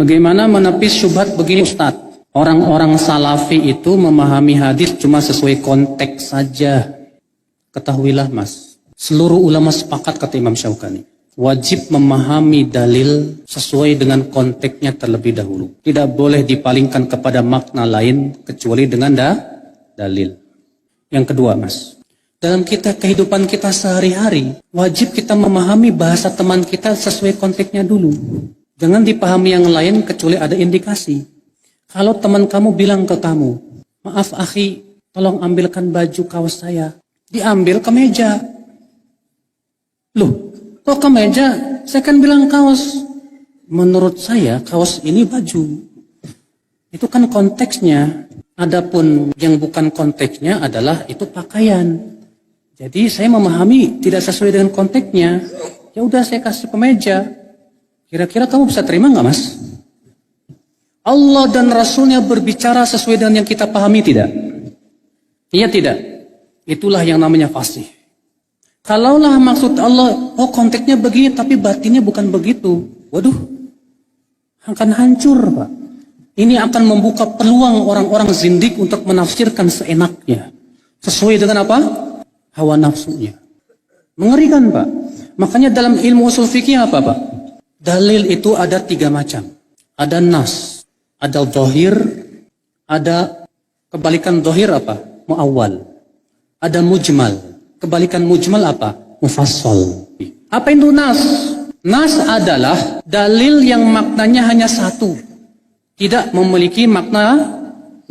Bagaimana menepis syubhat begini Ustaz? Orang-orang salafi itu memahami hadis cuma sesuai konteks saja. Ketahuilah Mas, seluruh ulama sepakat kata Imam Syaukani, wajib memahami dalil sesuai dengan konteksnya terlebih dahulu. Tidak boleh dipalingkan kepada makna lain kecuali dengan dalil. Yang kedua Mas, dalam kehidupan kita sehari-hari, wajib kita memahami bahasa teman kita sesuai konteksnya dulu. Jangan dipahami yang lain kecuali ada indikasi. Kalau teman kamu bilang ke kamu, maaf akhi, tolong ambilkan baju kaos saya. Diambil ke meja. Loh, kok ke meja? Saya kan bilang kaos. Menurut saya kaos ini baju. Itu kan konteksnya. Adapun yang bukan konteksnya adalah itu pakaian. Jadi saya memahami tidak sesuai dengan konteksnya. Ya udah saya kasih ke meja. Kira-kira kamu bisa terima nggak Mas? Allah dan Rasulnya berbicara sesuai dengan yang kita pahami tidak? Iya tidak? Itulah yang namanya fasih. Kalaulah maksud Allah, oh konteksnya begini tapi batinnya bukan begitu. Waduh, akan hancur Pak. Ini akan membuka peluang orang-orang zindik untuk menafsirkan seenaknya. Sesuai dengan apa? Hawa nafsunya. Mengerikan Pak. Makanya dalam ilmu usul fikih apa Pak? Dalil itu ada 3 macam. Ada nas, ada zahir, ada kebalikan zahir apa? Muawwal. Ada mujmal. Kebalikan mujmal apa? Mufassal. Apa itu nas? Nas adalah dalil yang maknanya hanya satu. Tidak memiliki makna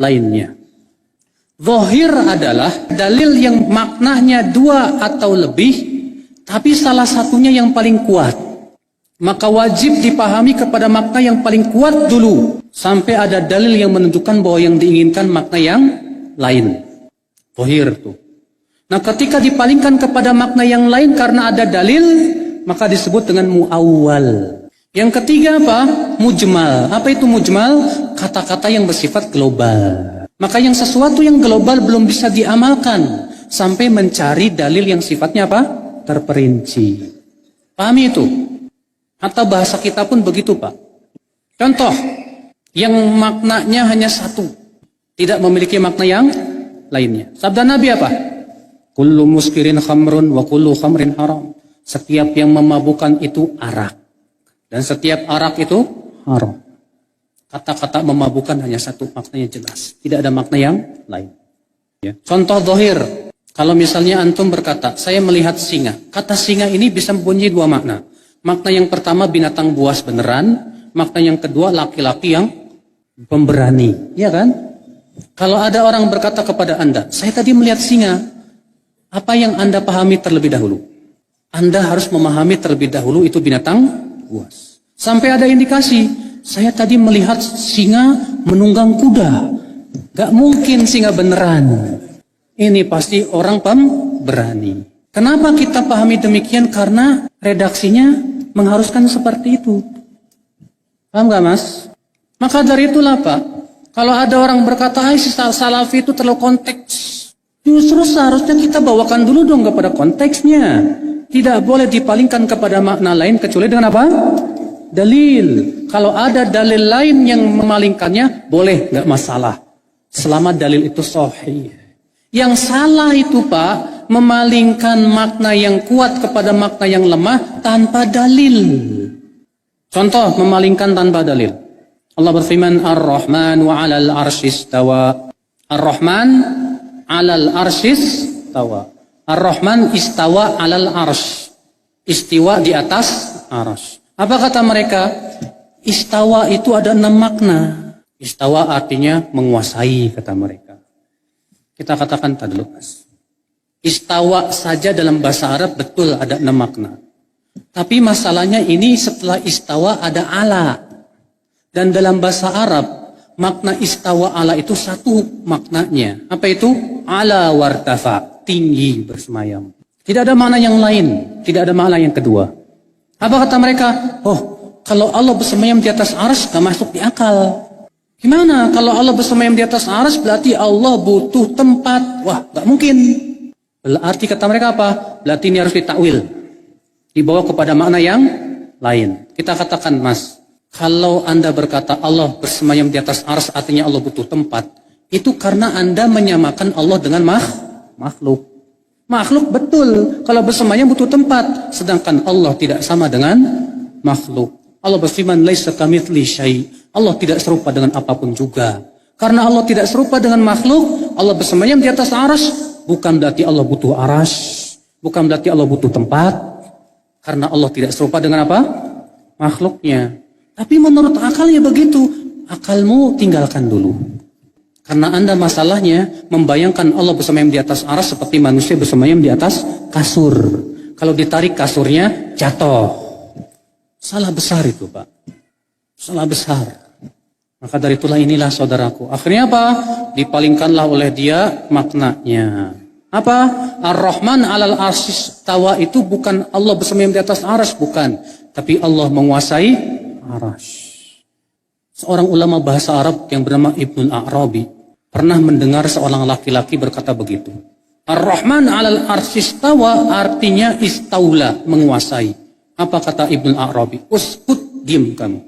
lainnya. Zahir adalah dalil yang maknanya 2 atau lebih, tapi salah satunya yang paling kuat. Maka wajib dipahami kepada makna yang paling kuat dulu. Sampai ada dalil yang menunjukkan bahwa yang diinginkan makna yang lain. Zahir tuh. Nah ketika dipalingkan kepada makna yang lain karena ada dalil, maka disebut dengan muawwal. Yang ketiga apa? Mujmal. Apa itu mujmal? Kata-kata yang bersifat global. Maka yang sesuatu yang global belum bisa diamalkan sampai mencari dalil yang sifatnya apa? Terperinci. Pahami itu? Atau bahasa kita pun begitu Pak. Contoh, yang maknanya hanya satu. Tidak memiliki makna yang lainnya. Sabda Nabi apa? Kullu muskirin khamrun wa kullu khamrin haram. Setiap yang memabukkan itu arak. Dan setiap arak itu haram. Kata-kata memabukkan hanya satu, maknanya jelas. Tidak ada makna yang lain. Ya. Contoh zahir. Kalau misalnya antum berkata, saya melihat singa. Kata singa ini bisa mempunyai 2 makna. Makna yang pertama binatang buas beneran. Makna yang kedua laki-laki yang pemberani. Iya kan? Kalau ada orang berkata kepada Anda, saya tadi melihat singa. Apa yang Anda pahami terlebih dahulu? Anda harus memahami terlebih dahulu itu binatang buas. Sampai ada indikasi, saya tadi melihat singa menunggang kuda. Gak mungkin singa beneran. Ini pasti orang pemberani. Kenapa kita pahami demikian? Karena redaksinya mengharuskan seperti itu. Paham gak Mas? Maka dari itulah Pak, kalau ada orang berkata, hai si salafi itu terlalu konteks. Justru seharusnya kita bawakan dulu dong kepada konteksnya. Tidak boleh dipalingkan kepada makna lain kecuali dengan apa? Dalil. Kalau ada dalil lain yang memalingkannya, boleh, gak masalah. Selama dalil itu sahih. Yang salah itu Pak, memalingkan makna yang kuat kepada makna yang lemah tanpa dalil. Contoh, memalingkan tanpa dalil. Allah berfirman, Ar-Rahman wa 'alal arsyis tawa. Ar-Rahman 'alal arsyis tawa. Ar-Rahman istawa 'alal arsy. Istiwa di atas arsy. Apa kata mereka? Istawa itu ada 6 makna. Istawa artinya menguasai, kata mereka. Kita katakan tadi dulu Mas. Istawa saja dalam bahasa Arab betul ada 6 makna. Tapi masalahnya ini setelah istawa ada ala. Dan dalam bahasa Arab, makna istawa ala itu satu maknanya. Apa itu? Ala wartafa, tinggi bersemayam. Tidak ada makna yang lain, tidak ada makna yang kedua. Apa kata mereka? Oh, kalau Allah bersemayam di atas arsy gak masuk di akal. Gimana? Kalau Allah bersemayam di atas arsy berarti Allah butuh tempat. Wah, gak mungkin. Berarti kata mereka apa? Berarti ini harus ditakwil. Dibawa kepada makna yang lain. Kita katakan Mas, Kalau Anda berkata Allah bersemayam di atas arsy artinya Allah butuh tempat, itu karena Anda menyamakan Allah dengan makhluk. Makhluk betul, kalau bersemayam butuh tempat, sedangkan Allah tidak sama dengan makhluk. Allah berfirman, laisa kamitslihi syai'. Allah tidak serupa dengan apapun juga. Karena Allah tidak serupa dengan makhluk, Allah bersemayam di atas arsy, bukan berarti Allah butuh arsy, bukan berarti Allah butuh tempat. Karena Allah tidak serupa dengan apa? Makhluknya. Tapi menurut akalnya begitu. Akalmu tinggalkan dulu. Karena Anda masalahnya membayangkan Allah bersemayam di atas arsy seperti manusia bersemayam di atas kasur. Kalau ditarik kasurnya jatuh. Salah besar itu, Pak. Salah besar. Maka dari itulah inilah saudaraku. Akhirnya apa? Dipalingkanlah oleh dia maknanya. Apa? Ar-Rahman 'alal arsy istawa itu bukan Allah bersemayam di atas arsy, bukan. Tapi Allah menguasai arsy. Seorang ulama bahasa Arab yang bernama Ibnul A'rabi pernah mendengar seorang laki-laki berkata begitu. Ar-Rahman 'alal arsy istawa artinya istaula, menguasai. Apa kata Ibnul A'rabi? Uskut, diam kamu.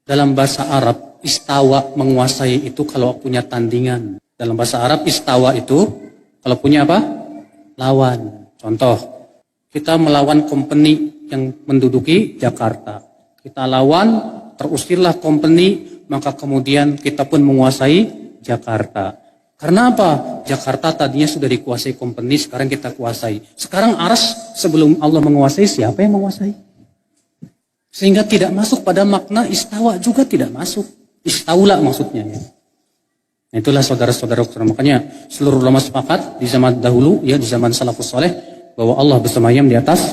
Dalam bahasa Arab, istawa menguasai itu kalau punya tandingan. Dalam bahasa Arab, istawa itu kalau punya apa? Lawan. Contoh, kita melawan company yang menduduki Jakarta. Kita lawan, terusirlah company, maka kemudian kita pun menguasai Jakarta. Karena apa? Jakarta tadinya sudah dikuasai company, sekarang kita kuasai. Sekarang arsy sebelum Allah menguasai, siapa yang menguasai? Sehingga tidak masuk pada makna istawa juga tidak masuk. Istaula maksudnya. Ya. Nah, itulah saudara-saudara. Makanya seluruh ulama sepakat di zaman dahulu, ya di zaman salafus saleh, bahwa Allah bersemayam di atas